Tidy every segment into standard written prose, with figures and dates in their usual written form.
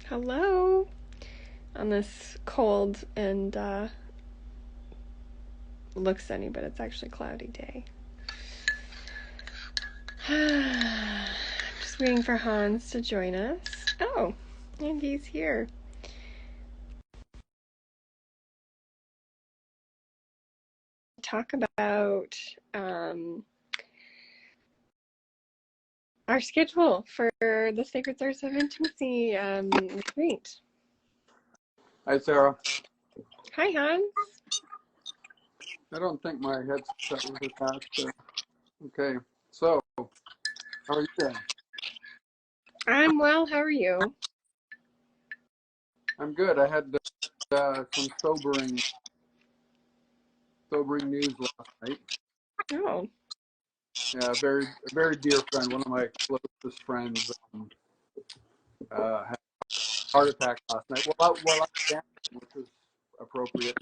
Hello on this cold and looks sunny, but it's actually cloudy day. Just waiting for Hans to join us. Oh, and he's here. Talk about our schedule for the Sacred Source of Intimacy retreat. Hi, Sarah. Hi, Hans. I don't think my headset was attached. Okay, so how are you doing? I'm well. How are you? I'm good. I had some sobering news last night. Oh. Yeah, a very dear friend, one of my closest friends, had a heart attack last night. Well, I was dancing, which was appropriate.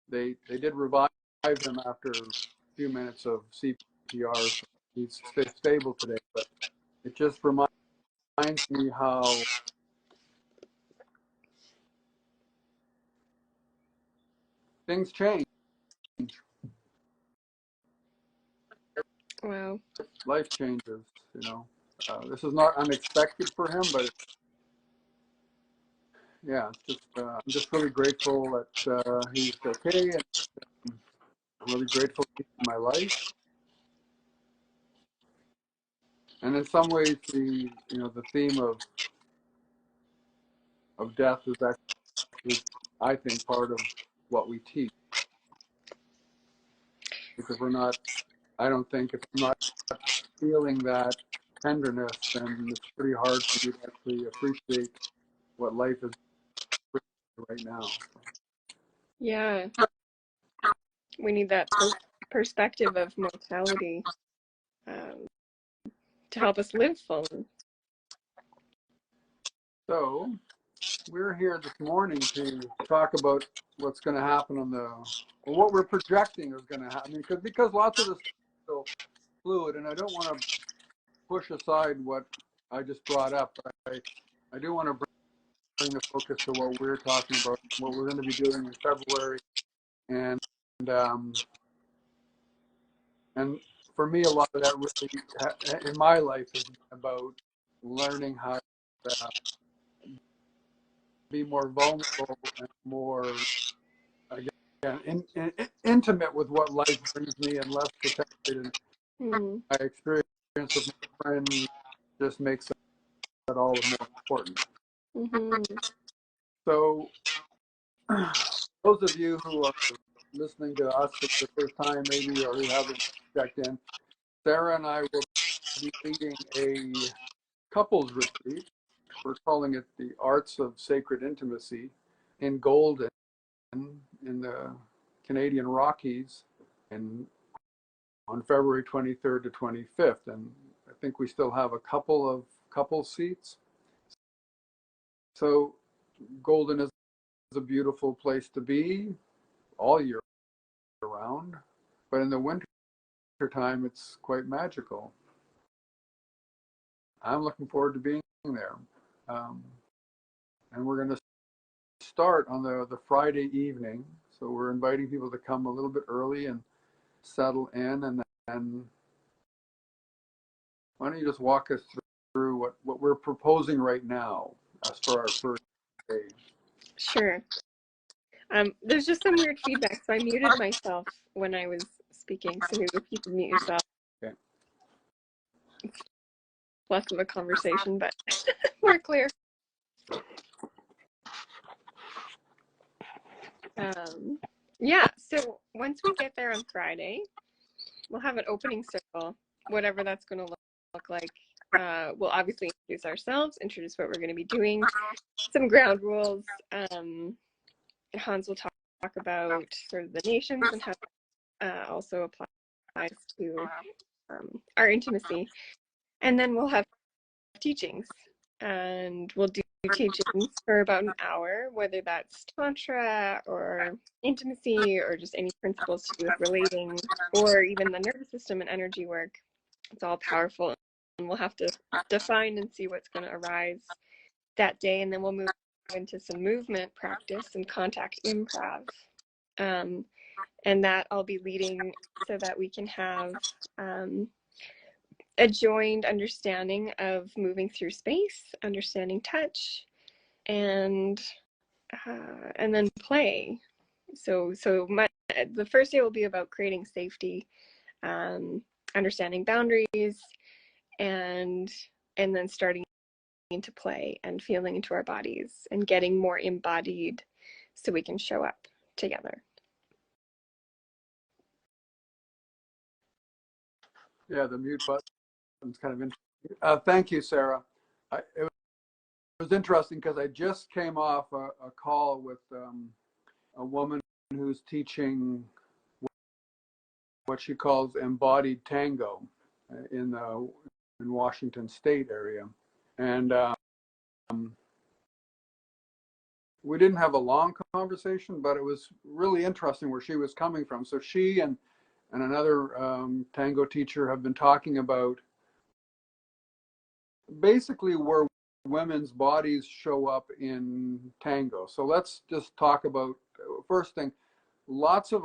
They did revive him after a few minutes of CPR. So he's stable today, but it just reminds me how things change. Wow. Life changes, this is not unexpected for him, but yeah, it's just I'm just really grateful that he's okay, and I'm really grateful he's in my life. And in some ways, the theme of death is actually, I think, part of what we teach, because I don't think if I'm not feeling that tenderness, then it's pretty hard for you to actually appreciate what life is right now. Yeah. We need that perspective of mortality to help us live fully. So we're here this morning to talk about what's going to happen what we're projecting is going to happen, because lots of this is still fluid, and I don't want to push aside what I just brought up. I do want to bring the focus to what we're talking about, what we're going to be doing in February, and for me, a lot of that really in my life is about learning how to be more vulnerable and more, again, intimate with what life brings me, and less protected. And my experience with my friend just makes that all the more important. So those of you who are listening to us for the first time, maybe, or who haven't checked in, Sarah and I will be leading a couples retreat. We're calling it the Arts of Sacred Intimacy in Golden, in the Canadian Rockies, on February 23rd to 25th. And I think we still have a couple of couple seats. So Golden is a beautiful place to be all year around, but in the winter time, it's quite magical. I'm looking forward to being there. And we're going to start on the Friday evening. So we're inviting people to come a little bit early and settle in. And then why don't you just walk us through what we're proposing right now as for our first day? Sure. There's just some weird feedback, so I muted myself when I was speaking, so maybe if you can mute yourself. Okay. It's less of a conversation, but more clear. Yeah, so once we get there on Friday, we'll have an opening circle, whatever that's going to look like. We'll obviously introduce ourselves, introduce what we're going to be doing, some ground rules. Hans will talk about sort of the nations and how it also applies to our intimacy. And then we'll have teachings, and we'll do teachings for about an hour, whether that's tantra or intimacy or just any principles to do with relating, or even the nervous system and energy work. It's all powerful, and we'll have to define and see what's going to arise that day, and then we'll move into some movement practice and contact improv. And that I'll be leading so that we can have a joined understanding of moving through space, understanding touch, and then play. So the first day will be about creating safety, understanding boundaries, and then starting to play and feeling into our bodies and getting more embodied so we can show up together. Yeah, the mute button's kind of interesting. Thank you, Sarah. It was interesting because I just came off a call with a woman who's teaching what she calls embodied tango in Washington State area, and we didn't have a long conversation, but it was really interesting where she was coming from. So she and another tango teacher have been talking about basically where women's bodies show up in tango. So let's just talk about, first thing, lots of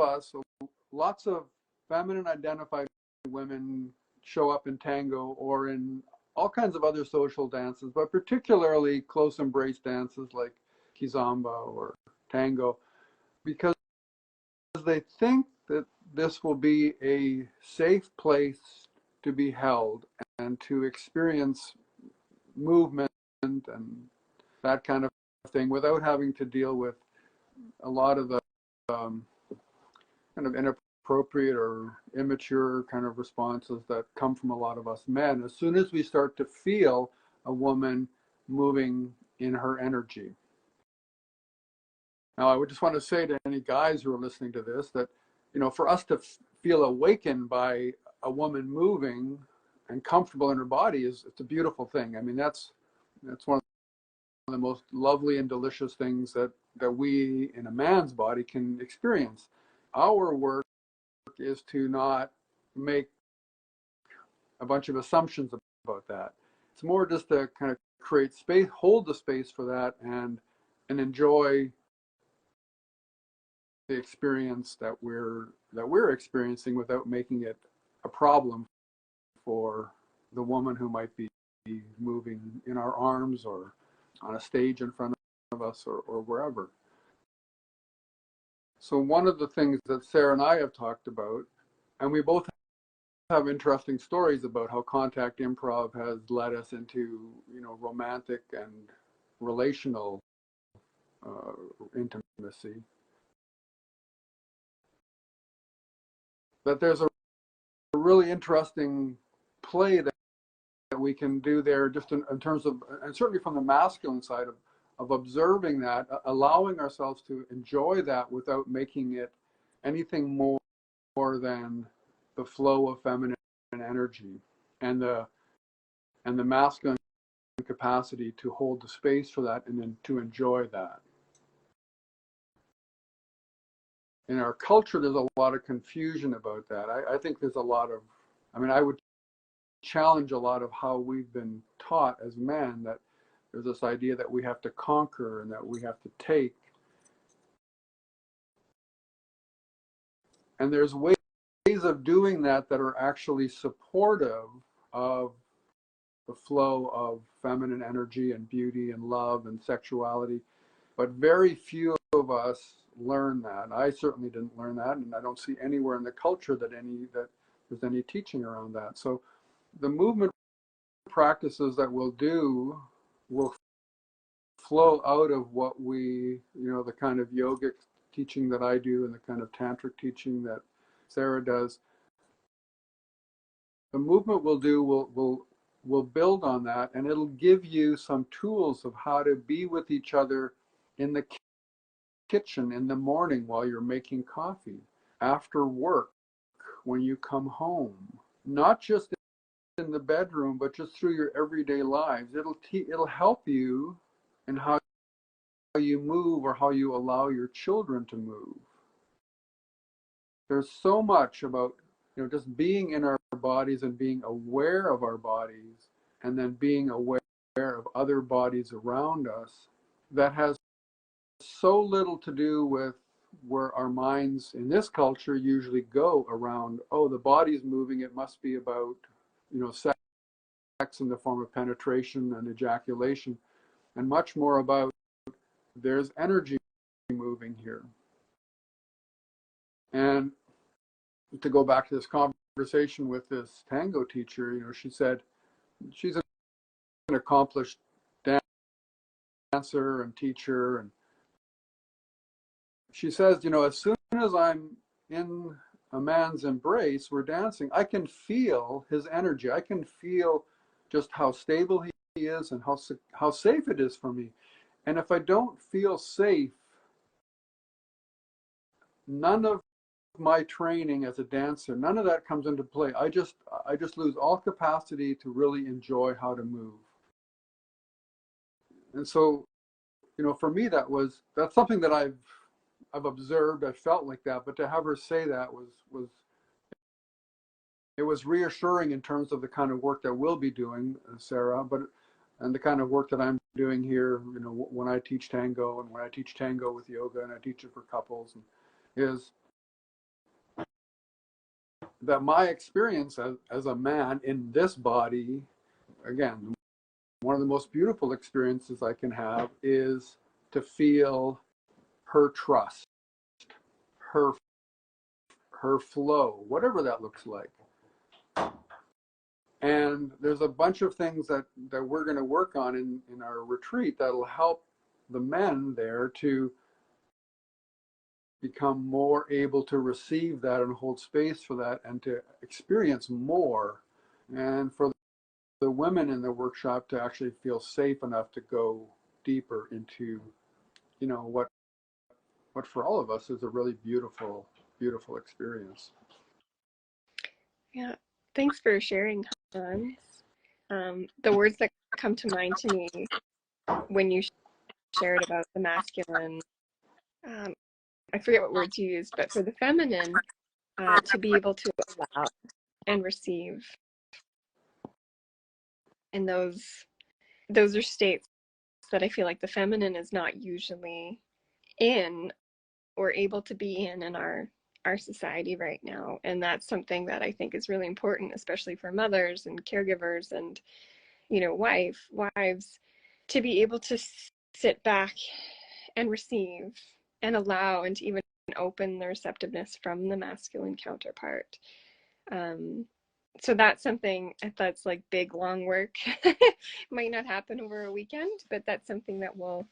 feminine identified women show up in tango or in all kinds of other social dances, but particularly close embrace dances like kizomba or tango, because they think that this will be a safe place to be held and to experience movement and that kind of thing without having to deal with a lot of the kind of inappropriate or immature kind of responses that come from a lot of us men as soon as we start to feel a woman moving in her energy. Now, I would just want to say to any guys who are listening to this that, for us to feel awakened by a woman moving and comfortable in her body it's a beautiful thing. I mean, that's one of the most lovely and delicious things that we in a man's body can experience. Our work is to not make a bunch of assumptions about that. It's more just to kind of create space, hold the space for that, and enjoy the experience that we're experiencing without making it a problem for the woman who might be moving in our arms or on a stage in front of us or wherever. So one of the things that Sarah and I have talked about, and we both have interesting stories about how contact improv has led us into, romantic and relational intimacy. That there's a really interesting play that we can do there just in terms of, and certainly from the masculine side of observing that, allowing ourselves to enjoy that without making it anything more than the flow of feminine energy and the masculine capacity to hold the space for that and then to enjoy that. In our culture, there's a lot of confusion about that. I think there's a lot of, I would challenge a lot of how we've been taught as men, that there's this idea that we have to conquer and that we have to take. And there's ways of doing that are actually supportive of the flow of feminine energy and beauty and love and sexuality. But very few of us learn that. I certainly didn't learn that, and I don't see anywhere in the culture that there's any teaching around that. So the movement practices that we'll do will flow out of what we, the kind of yogic teaching that I do and the kind of tantric teaching that Sarah does. The movement we'll do will build on that, and it'll give you some tools of how to be with each other in the kitchen in the morning while you're making coffee, after work, when you come home, not just in the bedroom, but just through your everyday lives. It'll help you in how you move or how you allow your children to move. There's so much about, just being in our bodies and being aware of our bodies and then being aware of other bodies around us that has so little to do with where our minds in this culture usually go around, oh, the body's moving, it must be about, sex in the form of penetration and ejaculation, and much more about there's energy moving here. And to go back to this conversation with this tango teacher, she said she's an accomplished dancer and teacher, and she says, as soon as I'm in a man's embrace, we're dancing, I can feel his energy. I can feel just how stable he is and how safe it is for me. And if I don't feel safe, none of my training as a dancer, none of that comes into play. I just lose all capacity to really enjoy how to move. And so, for me, that's something that I've observed. I felt like that, but to have her say that was reassuring in terms of the kind of work that we'll be doing, Sarah, and the kind of work that I'm doing here, when I teach tango and when I teach tango with yoga and I teach it for couples, is that my experience as a man in this body, again, one of the most beautiful experiences I can have is to feel her trust, her flow, whatever that looks like. And there's a bunch of things that we're going to work on in our retreat that'll help the men there to become more able to receive that and hold space for that and to experience more. And for the women in the workshop to actually feel safe enough to go deeper into, what for all of us is a really beautiful, beautiful experience. Yeah, thanks for sharing, Hans. The words that come to mind to me when you shared about the masculine, I forget what words you used, but for the feminine, to be able to allow and receive. And those are states that I feel like the feminine is not usually in or able to be in our society right now. And that's something that I think is really important, especially for mothers and caregivers and, wives, to be able to sit back and receive and allow and to even open the receptiveness from the masculine counterpart. So that's something that's like big, long work. Might not happen over a weekend, but that's something that will,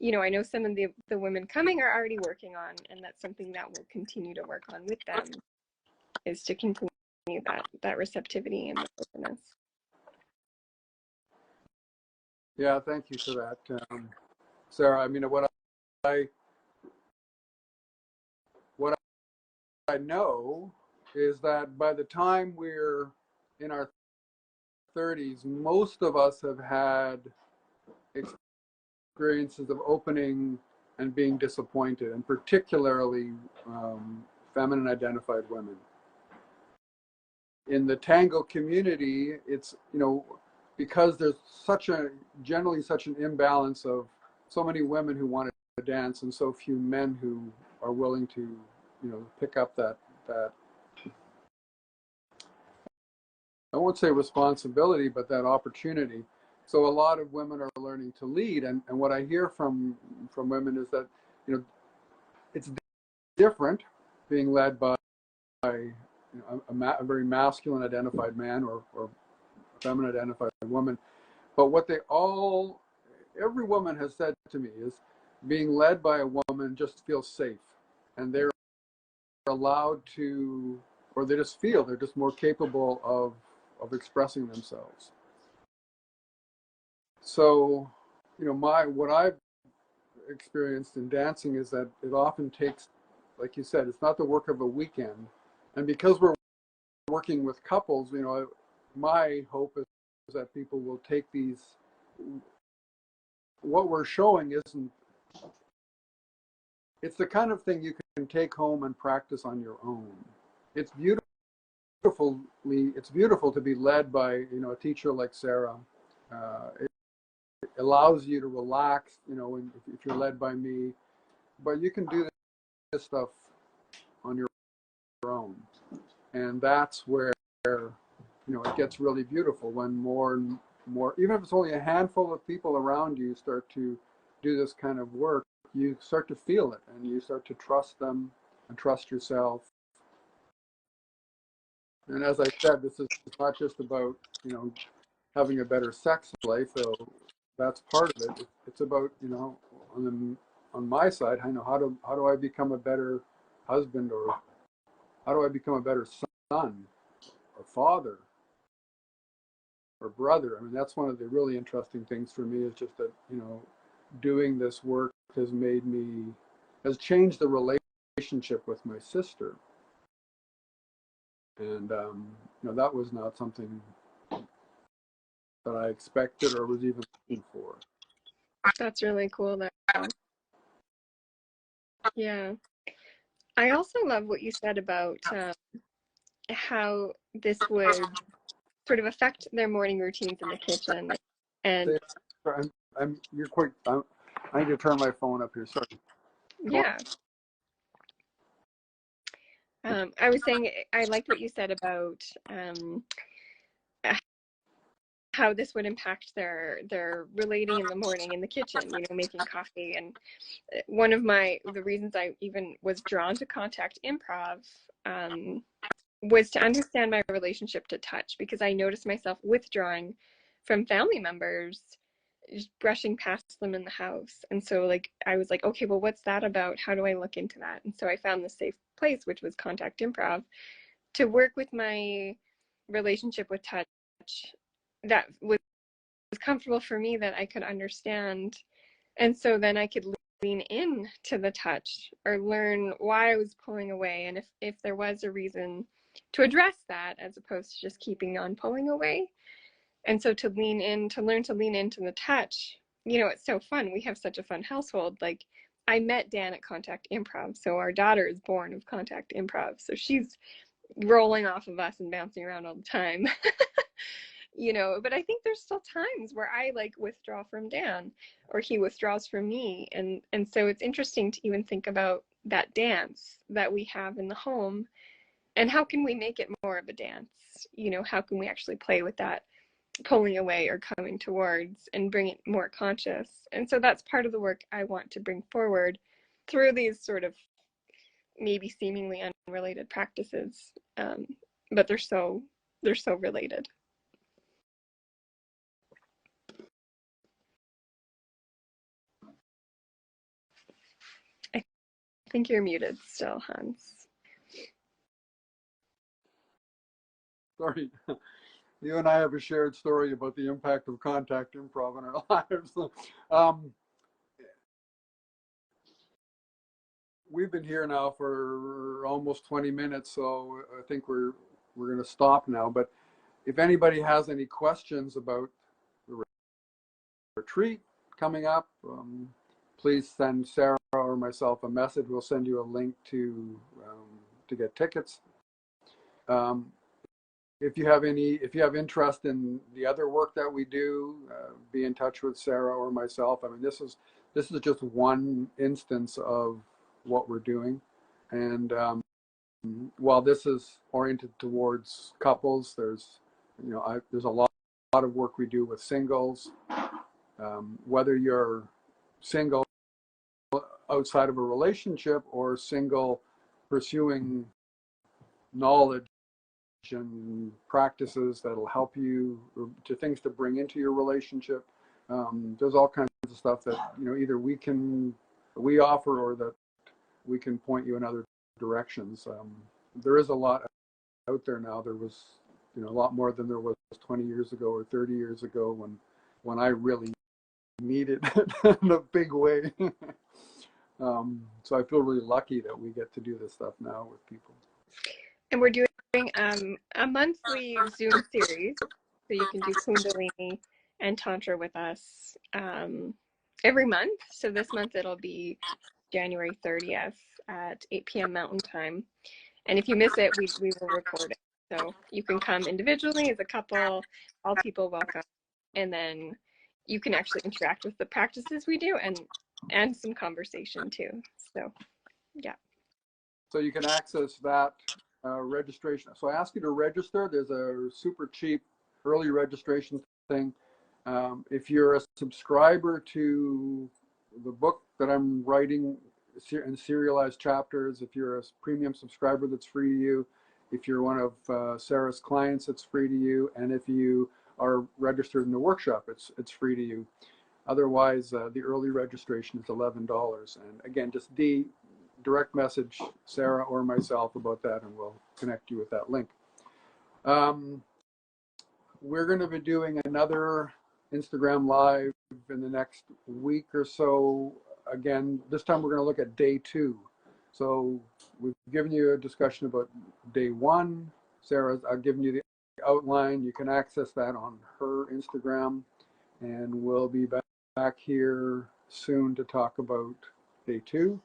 I know some of the women coming are already working on, and that's something that we'll continue to work on with them, is to continue that receptivity and openness. Yeah, thank you for that, Sarah. I mean, what I know is that by the time we're in our 30s, most of us have had experiences of opening and being disappointed, and particularly feminine identified women. In the tango community, it's, because there's generally such an imbalance of so many women who want to dance and so few men who are willing to, pick up that I won't say responsibility, but that opportunity. So a lot of women are learning to lead, and what I hear from women is that, it's different being led by a very masculine identified man or a feminine identified woman. But what every woman has said to me is being led by a woman just feels safe, and they're allowed to, or they just feel they're just more capable of expressing themselves. So, what I've experienced in dancing is that it often takes, like you said, it's not the work of a weekend. And because we're working with couples, my hope is that people will take these, what we're showing it's the kind of thing you can take home and practice on your own. It's beautiful to be led by, a teacher like Sarah. allows you to relax, you know, if you're led by me. But you can do this stuff on your own. And that's where, you know, it gets really beautiful when more and more, even if it's only a handful of people around you start to do this kind of work, you start to feel it and you start to trust them and trust yourself. And as I said, this is not just about, you know, having a better sex life, though that's part of it. It's about, you know, on my side, I know how do I become a better husband, or how do I become a better son or father or brother. I mean, that's one of the really interesting things for me, is just that, you know, doing this work has changed the relationship with my sister. And, you know, that was not something that I expected or was even looking for. That's really cool. Yeah. I also love what you said about how this would sort of affect their morning routines in the kitchen. And You're quite, I need to turn my phone up here. Sorry. yeah. I was saying, I liked what you said about how this would impact their relating in the morning in the kitchen, you know, making coffee. And one of the reasons I even was drawn to contact improv was to understand my relationship to touch, because I noticed myself withdrawing from family members, just brushing past them in the house. And so like I was like, okay, well, what's that about? How do I look into that? And so I found the safe place, which was contact improv, to work with my relationship with touch that was comfortable for me, that I could understand. And so then I could lean in to the touch, or learn why I was pulling away, and if there was a reason to address that, as opposed to just keeping on pulling away. And so to learn to lean into the touch, you know, it's so fun. We have such a fun household. Like, I met Dan at Contact Improv. So our daughter is born of Contact Improv. So she's rolling off of us and bouncing around all the time. You know, but I think there's still times where I like withdraw from Dan, or he withdraws from me. And so it's interesting to even think about that dance that we have in the home, and how can we make it more of a dance? You know, how can we actually play with that pulling away or coming towards, and bring it more conscious? And so that's part of the work I want to bring forward through these sort of maybe seemingly unrelated practices, but they're so related. I think you're muted still, Hans. Sorry. You and I have a shared story about the impact of contact improv in our lives. We've been here now for almost 20 minutes, so I think we're going to stop now. But if anybody has any questions about the retreat coming up, please send Sarah or myself a message. We'll send you a link to get tickets. If you have interest in the other work that we do, be in touch with Sarah or myself. I mean, this is just one instance of what we're doing, and while this is oriented towards couples, there's a lot of work we do with singles. Whether you're single outside of a relationship, or single pursuing knowledge and practices that'll help you, to things to bring into your relationship. There's all kinds of stuff that, you know, either we offer, or that we can point you in other directions. There is a lot out there now. There was, you know, a lot more than there was 20 years ago or 30 years ago when I really needed it in a big way. So I feel really lucky that we get to do this stuff now with people. And we're doing a monthly Zoom series, so you can do Kundalini and Tantra with us every month. So this month it'll be January 30th at 8 p.m. Mountain Time. And if you miss it, we will record it. So you can come individually, as a couple, all people welcome. And then you can actually interact with the practices we do and some conversation too. So, yeah. So you can access that registration. So I ask you to register. There's a super cheap early registration thing. If you're a subscriber to the book that I'm writing in serialized chapters, if you're a premium subscriber, that's free to you. If you're one of Sarah's clients, it's free to you. And if you are registered in the workshop, it's free to you. Otherwise, the early registration is $11. And again, just direct message Sarah or myself about that, and we'll connect you with that link. We're going to be doing another Instagram Live in the next week or so. Again, this time we're going to look at day 2. So we've given you a discussion about day 1. I've given you the outline. You can access that on her Instagram, and we'll be back here soon to talk about day 2.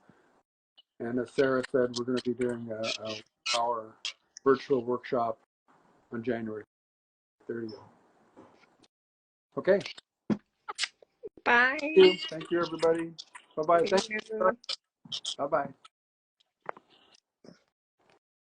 And as Sarah said, we're going to be doing our virtual workshop on January 30th. Okay. Bye. Thank you, everybody. Bye-bye. Thank you. Bye-bye.